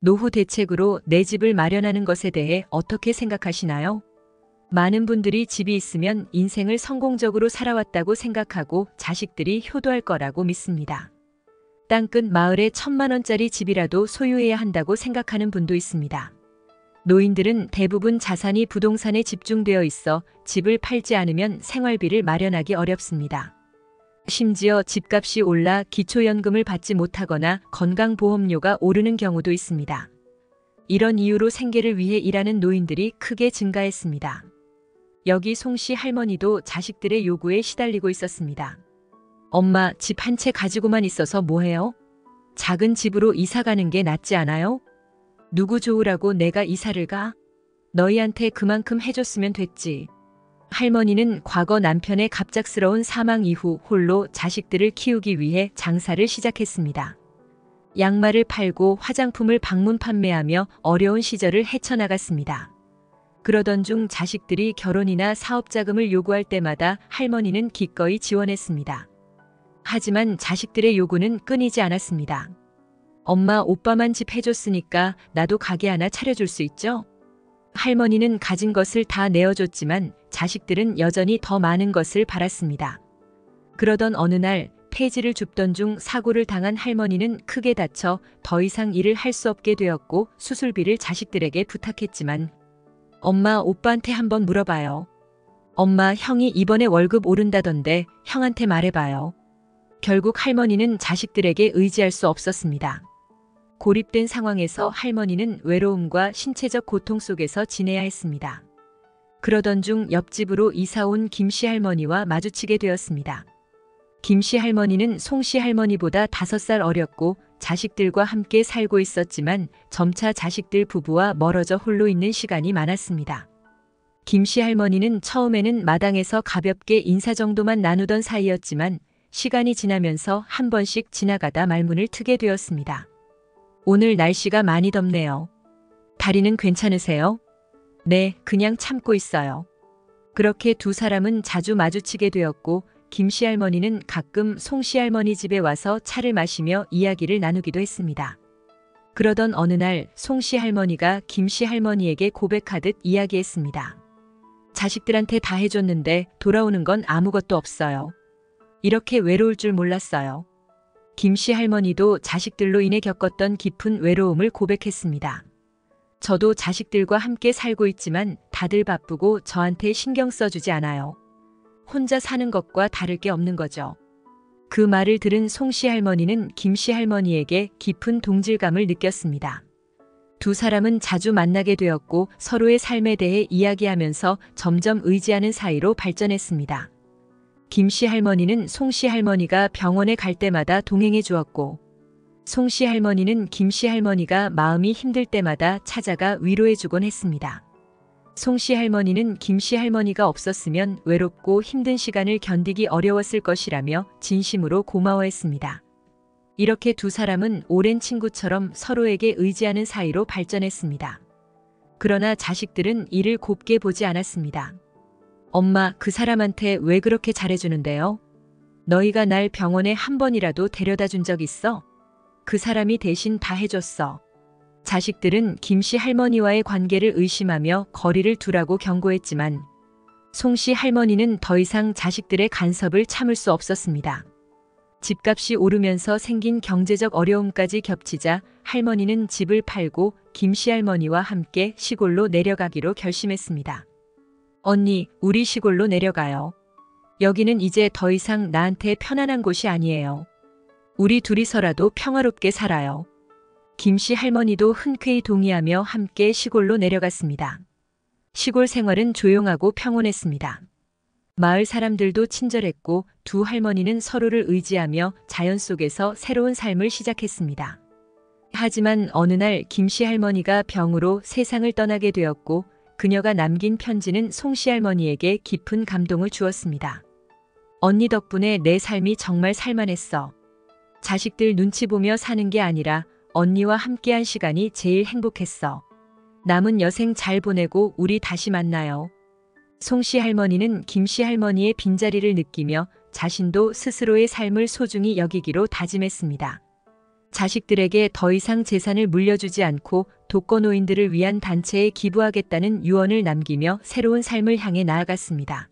노후 대책으로 내 집을 마련하는 것에 대해 어떻게 생각하시나요? 많은 분들이 집이 있으면 인생을 성공적으로 살아왔다고 생각하고 자식들이 효도할 거라고 믿습니다. 땅끝 마을에 1,000만 원짜리 집이라도 소유해야 한다고 생각하는 분도 있습니다. 노인들은 대부분 자산이 부동산에 집중되어 있어 집을 팔지 않으면 생활비를 마련하기 어렵습니다. 심지어 집값이 올라 기초연금을 받지 못하거나 건강보험료가 오르는 경우도 있습니다. 이런 이유로 생계를 위해 일하는 노인들이 크게 증가했습니다. 여기 송씨 할머니도 자식들의 요구에 시달리고 있었습니다. 엄마, 집 한 채 가지고만 있어서 뭐해요? 작은 집으로 이사 가는 게 낫지 않아요? 누구 좋으라고 내가 이사를 가? 너희한테 그만큼 해줬으면 됐지. 할머니는 과거 남편의 갑작스러운 사망 이후 홀로 자식들을 키우기 위해 장사를 시작했습니다. 양말을 팔고 화장품을 방문 판매하며 어려운 시절을 헤쳐나갔습니다. 그러던 중 자식들이 결혼이나 사업 자금을 요구할 때마다 할머니는 기꺼이 지원했습니다. 하지만 자식들의 요구는 끊이지 않았습니다. 엄마, 오빠만 집 해줬으니까 나도 가게 하나 차려줄 수 있죠? 할머니는 가진 것을 다 내어줬지만 자식들은 여전히 더 많은 것을 바랐습니다. 그러던 어느 날 폐지를 줍던 중 사고를 당한 할머니는 크게 다쳐 더 이상 일을 할 수 없게 되었고 수술비를 자식들에게 부탁했지만 엄마, 오빠한테 한번 물어봐요. 엄마, 형이 이번에 월급 오른다던데 형한테 말해봐요. 결국 할머니는 자식들에게 의지할 수 없었습니다. 고립된 상황에서 할머니는 외로움과 신체적 고통 속에서 지내야 했습니다. 그러던 중 옆집으로 이사온 김씨 할머니와 마주치게 되었습니다. 김씨 할머니는 송씨 할머니보다 5살 어렸고 자식들과 함께 살고 있었지만 점차 자식들 부부와 멀어져 홀로 있는 시간이 많았습니다. 김씨 할머니는 처음에는 마당에서 가볍게 인사 정도만 나누던 사이였지만 시간이 지나면서 한 번씩 지나가다 말문을 트게 되었습니다. 오늘 날씨가 많이 덥네요. 다리는 괜찮으세요? 네, 그냥 참고 있어요. 그렇게 두 사람은 자주 마주치게 되었고 김씨 할머니는 가끔 송씨 할머니 집에 와서 차를 마시며 이야기를 나누기도 했습니다. 그러던 어느 날 송씨 할머니가 김씨 할머니에게 고백하듯 이야기했습니다. 자식들한테 다 해줬는데 돌아오는 건 아무것도 없어요. 이렇게 외로울 줄 몰랐어요. 김씨 할머니도 자식들로 인해 겪었던 깊은 외로움을 고백했습니다. 저도 자식들과 함께 살고 있지만 다들 바쁘고 저한테 신경 써주지 않아요. 혼자 사는 것과 다를 게 없는 거죠. 그 말을 들은 송씨 할머니는 김씨 할머니에게 깊은 동질감을 느꼈습니다. 두 사람은 자주 만나게 되었고 서로의 삶에 대해 이야기하면서 점점 의지하는 사이로 발전했습니다. 김씨 할머니는 송씨 할머니가 병원에 갈 때마다 동행해 주었고 송씨 할머니는 김씨 할머니가 마음이 힘들 때마다 찾아가 위로해 주곤 했습니다. 송씨 할머니는 김씨 할머니가 없었으면 외롭고 힘든 시간을 견디기 어려웠을 것이라며 진심으로 고마워했습니다. 이렇게 두 사람은 오랜 친구처럼 서로에게 의지하는 사이로 발전했습니다. 그러나 자식들은 이를 곱게 보지 않았습니다. 엄마, 그 사람한테 왜 그렇게 잘해주는데요? 너희가 날 병원에 한 번이라도 데려다 준 적 있어? 그 사람이 대신 다 해줬어. 자식들은 김씨 할머니와의 관계를 의심하며 거리를 두라고 경고했지만 송씨 할머니는 더 이상 자식들의 간섭을 참을 수 없었습니다. 집값이 오르면서 생긴 경제적 어려움까지 겹치자 할머니는 집을 팔고 김씨 할머니와 함께 시골로 내려가기로 결심했습니다. 언니, 우리 시골로 내려가요. 여기는 이제 더 이상 나한테 편안한 곳이 아니에요. 우리 둘이서라도 평화롭게 살아요. 김씨 할머니도 흔쾌히 동의하며 함께 시골로 내려갔습니다. 시골 생활은 조용하고 평온했습니다. 마을 사람들도 친절했고 두 할머니는 서로를 의지하며 자연 속에서 새로운 삶을 시작했습니다. 하지만 어느 날 김씨 할머니가 병으로 세상을 떠나게 되었고 그녀가 남긴 편지는 송씨 할머니에게 깊은 감동을 주었습니다. 언니 덕분에 내 삶이 정말 살만했어. 자식들 눈치 보며 사는 게 아니라 언니와 함께한 시간이 제일 행복했어. 남은 여생 잘 보내고 우리 다시 만나요. 송씨 할머니는 김씨 할머니의 빈자리를 느끼며 자신도 스스로의 삶을 소중히 여기기로 다짐했습니다. 자식들에게 더 이상 재산을 물려주지 않고 독거노인들을 위한 단체에 기부하겠다는 유언을 남기며 새로운 삶을 향해 나아갔습니다.